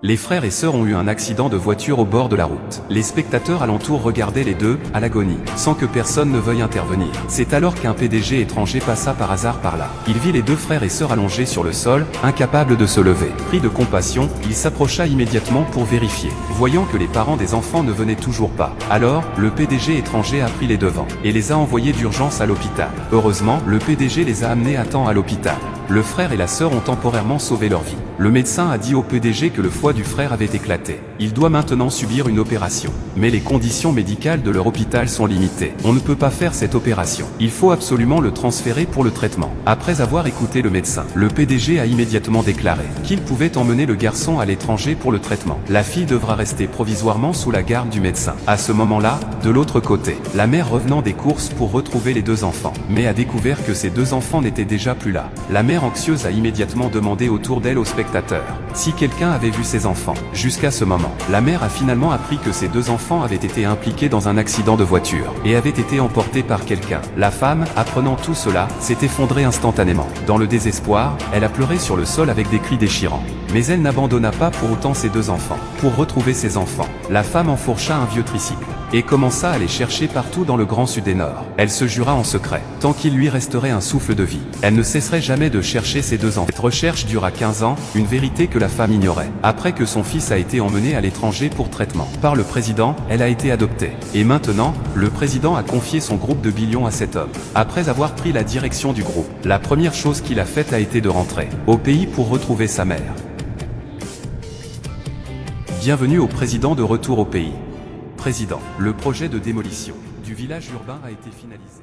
Les frères et sœurs ont eu un accident de voiture au bord de la route. Les spectateurs alentour regardaient les deux, à l'agonie, sans que personne ne veuille intervenir. C'est alors qu'un PDG étranger passa par hasard par là. Il vit les deux frères et sœurs allongés sur le sol, incapables de se lever. Pris de compassion, il s'approcha immédiatement pour vérifier. Voyant que les parents des enfants ne venaient toujours pas, alors, le PDG étranger a pris les devants, et les a envoyés d'urgence à l'hôpital. Heureusement, le PDG les a amenés à temps à l'hôpital. Le frère et la sœur ont temporairement sauvé leur vie. Le médecin a dit au PDG que le foie du frère avait éclaté. Il doit maintenant subir une opération. Mais les conditions médicales de leur hôpital sont limitées. On ne peut pas faire cette opération. Il faut absolument le transférer pour le traitement. Après avoir écouté le médecin, le PDG a immédiatement déclaré qu'il pouvait emmener le garçon à l'étranger pour le traitement. La fille devra rester provisoirement sous la garde du médecin. À ce moment-là, de l'autre côté, la mère revenant des courses pour retrouver les deux enfants, mais a découvert que ces deux enfants n'étaient déjà plus là. La mère anxieuse a immédiatement demandé autour d'elle aux spectateurs si quelqu'un avait vu ses enfants. Jusqu'à ce moment, la mère a finalement appris que ces deux enfants avaient été impliqués dans un accident de voiture et avaient été emportés par quelqu'un. La femme, apprenant tout cela, s'est effondrée instantanément. Dans le désespoir, elle a pleuré sur le sol avec des cris déchirants. Mais elle n'abandonna pas pour autant ses deux enfants. Pour retrouver ses enfants, la femme enfourcha un vieux tricycle et commença à les chercher partout dans le Grand Sud et Nord. Elle se jura en secret, tant qu'il lui resterait un souffle de vie, elle ne cesserait jamais de chercher ses deux enfants. Cette recherche dura 15 ans, une vérité que la femme ignorait. Après que son fils a été emmené à l'étranger pour traitement par le président, elle a été adoptée. Et maintenant, le président a confié son groupe de billions à cet homme. Après avoir pris la direction du groupe, la première chose qu'il a faite a été de rentrer au pays pour retrouver sa mère. Bienvenue au président de retour au pays. Président, le projet de démolition du village urbain a été finalisé.